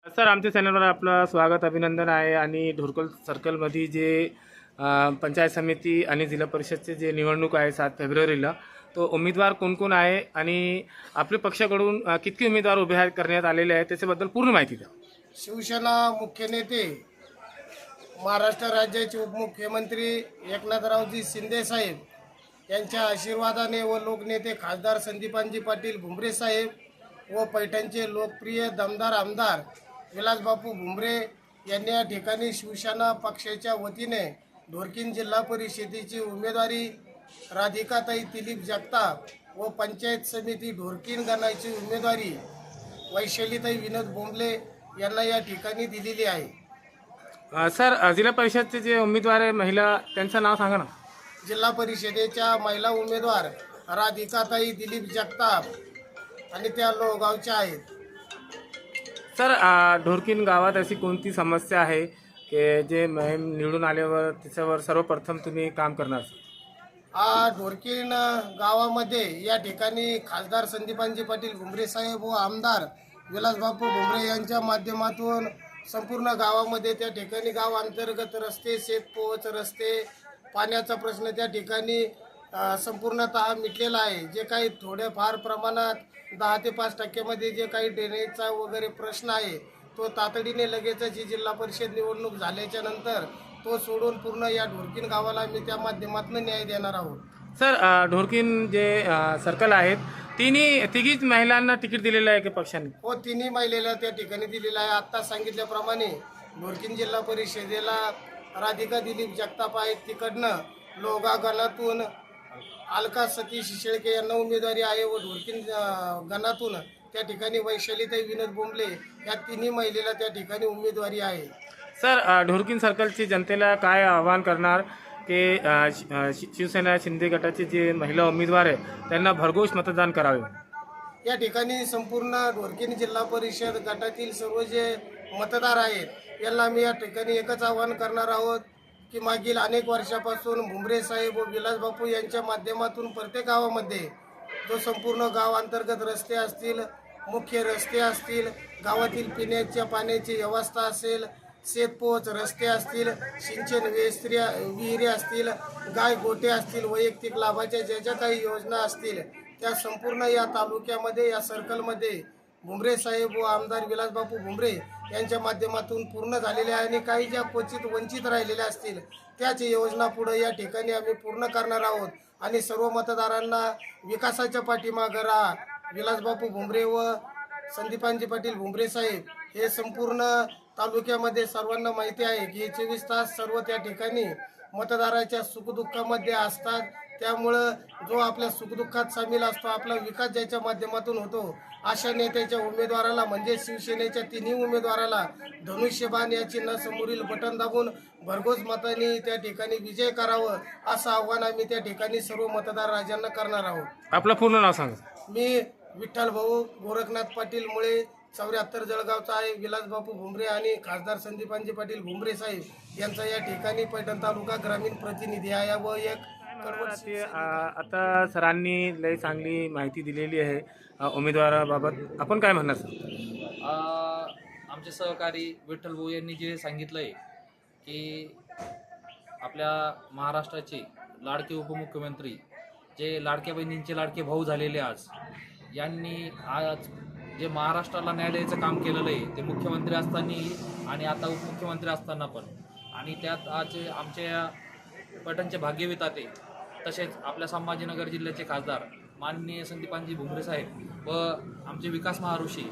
Sir, आमच्या चॅनलवर आपलं स्वागत अभिनंदन आहे. आणि ढोरकल सर्कलमध्ये जे पंचायत समिती आणि जिल्हा परिषदचे जे निवडणूक आहे 7 फेब्रुवारीला, तो उमेदवार कोण कोण आहे आणि आपल्या पक्षाकडून किती उमेदवार उभे करण्यात आलेले आहेत त्याच्याबद्दल पूर्ण माहिती द्या. शिवसेना मुख्य नेते, महाराष्ट्र राज्याचे उपमुख्यमंत्री एकनाथरावजी शिंदे साहेब यांच्या आशीर्वादाने व लोकनेते खासदार संदीपानजी पाटील भुमरे साहेब व पैठणचे लोकप्रिय दमदार आमदार विलासबापू भुमरे यांनी या ठिकाणी शिवसेना पक्षाच्या वतीने ढोरकीन जिल्हा परिषदेची उमेदवारी राधिकाताई दिलीप जगताप व पंचायत समिती ढोरकीन गणाची उमेदवारी वैशालीताई विनोद बोंबले यांना या ठिकाणी दिलेली आहे. सर, जिल्हा परिषदचे जे उमेदवार आहे महिला, त्यांचं नाव सांगा ना. जिल्हा परिषदेच्या महिला उमेदवार राधिकाताई दिलीप जगताप आणि त्या लोहगावच्या आहेत. सर, ढोरकीन गावात अशी कोणती समस्या आहे की जे मोहीम निवडून आल्यावर त्याच्यावर सर्वप्रथम तुम्ही काम करणार? ढोरकीन गावामध्ये या ठिकाणी खासदार संदीपानजी पाटील भुमरे साहेब व आमदार विलासबापू भुमरे यांच्या माध्यमातून संपूर्ण गावामध्ये त्या ठिकाणी गाव अंतर्गत रस्ते, शेतपोच रस्ते, पाण्याचा प्रश्न त्या ठिकाणी संपूर्णतः मिटलेला आहे. जे काही थोडेफार प्रमाणात 10 ते 5% जे काही ड्रेनेजचा वगैरे प्रश्न आहे तो तातडीने लगेचच ही जिल्हा परिषद निवडणूक झाल्याच्या नंतर तो सोडून पूर्ण या ढोरकीन गावाला मी त्या माध्यमातून न्याय देणार आहोत. सर, ढोरकीन जे सर्कल आहेत तिघीच महिलांना तिकीट दिलेलं आहे की पक्षाने? हो, तिन्ही महिलेला त्या ठिकाणी दिलेला आहे. आत्ता सांगितल्याप्रमाणे ढोरकीन जिल्हा परिषदेला राधिका दिलीप जगताप आहेत, तिकडनं लोहगाव गणातून अलका सतीश शेळके यांना उमेदवारी आहे व ढोरकीन गणातून त्या ठिकाणी वैशालीताई विनोद बोंबले या तिन्ही महिलेला त्या ठिकाणी उमेदवारी आहे. सर, ढोरकीन सर्कलची जनतेला काय आवाहन करणार की शिवसेना शिंदे गटाचे जे महिला उमेदवार आहे त्यांना भरघोस मतदान करावे? या ठिकाणी संपूर्ण ढोरकीन जिल्हा परिषद गटातील सर्व जे मतदार आहेत यांना मी या ठिकाणी एकच आवाहन करणार आहोत की मागील अनेक वर्षापासून भुमरे साहेब व विलासबापू यांच्या माध्यमातून प्रत्येक गावामध्ये जो संपूर्ण गाव अंतर्गत रस्ते असतील, मुख्य रस्ते असतील, गावातील पिण्याच्या पाण्याची व्यवस्था असेल, शेतपोच रस्ते असतील, सिंचन विहिरी असतील, गाय गोटे असतील, वैयक्तिक लाभाच्या ज्या ज्या काही योजना असतील त्या संपूर्ण या तालुक्यामध्ये, या सर्कलमध्ये भुमरे साहेब व आमदार विलासबापू भुमरे यांच्या माध्यमातून पूर्ण झालेल्या आहे. आणि काही ज्या क्वचित वंचित राहिलेल्या असतील त्याच योजना पुढे या ठिकाणी आम्ही पूर्ण करणार आहोत. आणि सर्व मतदारांना विकासाच्या पाठीमागे राहा. विलासबापू भुमरे व संदीपानजी पाटील भुमरे साहेब हे संपूर्ण तालुक्यामध्ये सर्वांना माहिती आहे की 24 तास सर्व त्या ठिकाणी मतदाराच्या सुखदुःखामध्ये असतात. त्यामुळं जो आपल्या सुखदुःखात सामील असतो, आपला विकास ज्याच्या माध्यमातून होतो, अशा नेत्याच्या उमेदवाराला म्हणजे शिवसेनेच्या तिन्ही उमेदवाराला धनुष्यबाण या चिन्हासमोरील बटन दाबून भरघोस मतांनी त्या ठिकाणी विजय करावं असं आव्हान आम्ही त्या ठिकाणी सर्व मतदार राजांना करणार आहोत. आपलं पूर्ण नाव सांगा. मी विठ्ठल भाऊ गोरखनाथ पाटील मुळे, 74 जळगावचा आहे. विलासबापू भुमरे आणि खासदार संदीपानजी पाटील भुमरे साहेब यांचा या ठिकाणी पैठण तालुका ग्रामीण प्रतिनिधी आहे व एक आता सरांनी लय चांगली माहिती दिलेली आहे उमेदवाराबाबत. आपण काय म्हणणार सर? आमचे सहकारी विठ्ठल भाऊ यांनी जे सांगितलं आहे की आपल्या महाराष्ट्राचे लाडके उपमुख्यमंत्री, जे लाडक्या बहिणींचे लाडके भाऊ झालेले आज, यांनी आज जे महाराष्ट्राला न्याय द्यायचं काम केलेलं आहे ते मुख्यमंत्री असताना आणि आता उपमुख्यमंत्री असताना पण. आणि त्यात आज आमच्या पैठणचे भाग्यविधाते तसेच आपल्या संभाजीनगर जिल्ह्याचे खासदार माननीय संदीपानजी भुमरे साहेब व आमचे विकास महाऋषी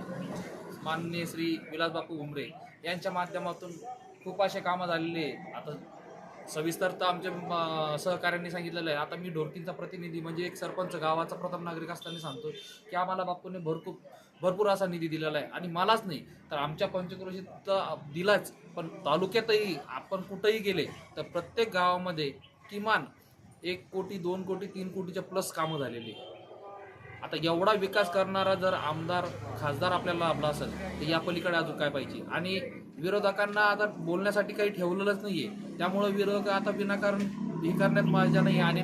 माननीय श्री विलासबापू भुमरे यांच्या माध्यमातून खूप असे कामं झालेले. आता सविस्तर तर आमच्या सहकाऱ्यांनी सांगितलेलं आहे. आता मी ढोरकींचा प्रतिनिधी म्हणजे एक सरपंच, गावाचा प्रथम नागरिक असताना सांगतो की आम्हाला बापूने भरपूर असा निधी दिलेला आहे. आणि मलाच नाही तर आमच्या पंचक्रोशीत तर दिलाच, पण तालुक्यातही आपण कुठंही गेले तर प्रत्येक गावामध्ये किमान 1 कोटी, 2 कोटी, 3 कोटीच्या प्लस कामं झालेली. आता एवढा विकास करणारा जर आमदार, खासदार आपल्याला लाभला असेल तर या पलीकडे अजून काय पाहिजे. आणि विरोधकांना आता बोलण्यासाठी काही ठेवलेलंच नाही आहे. त्यामुळं विरोधक आता विनाकारण हे करण्यात माझ्या नाही. आणि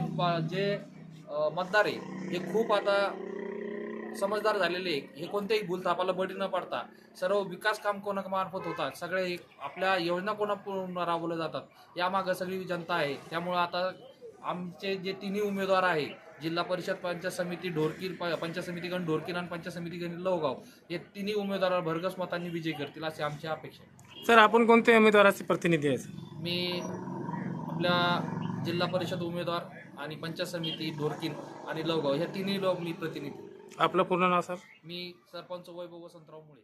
जे मतदार आहे हे खूप आता समजदार झालेले आहे. हे कोणत्याही भूलथापाला बळी न पडता सर्व विकास काम कोणामार्फत होतात, सगळे आपल्या योजना कोणापूर्ण राबवल्या जातात यामागं सगळी जनता आहे. त्यामुळं आता आमचे जे तिन्ही उमेदवार आहे, जिल्हा परिषद पंचायत समिती ढोरकीर, पंचायत समितीगण ढोरकीर आणि पंचायत समितीगण लवगाव, हे तिन्ही उमेदवार भरघोस मतांनी विजय करतील अशी आमची अपेक्षा आहे. सर, आपण कोणत्या उमेदवाराचे प्रतिनिधी आहेत? मी आपल्या जिल्हा परिषद उमेदवार आणि पंचायत समिती ढोरकीर आणि लवगाव ह्या तिन्ही मी प्रतिनिधी. आपलं पूर्ण नाव सर? मी सरपंच वैभव वसंतराव मुळे.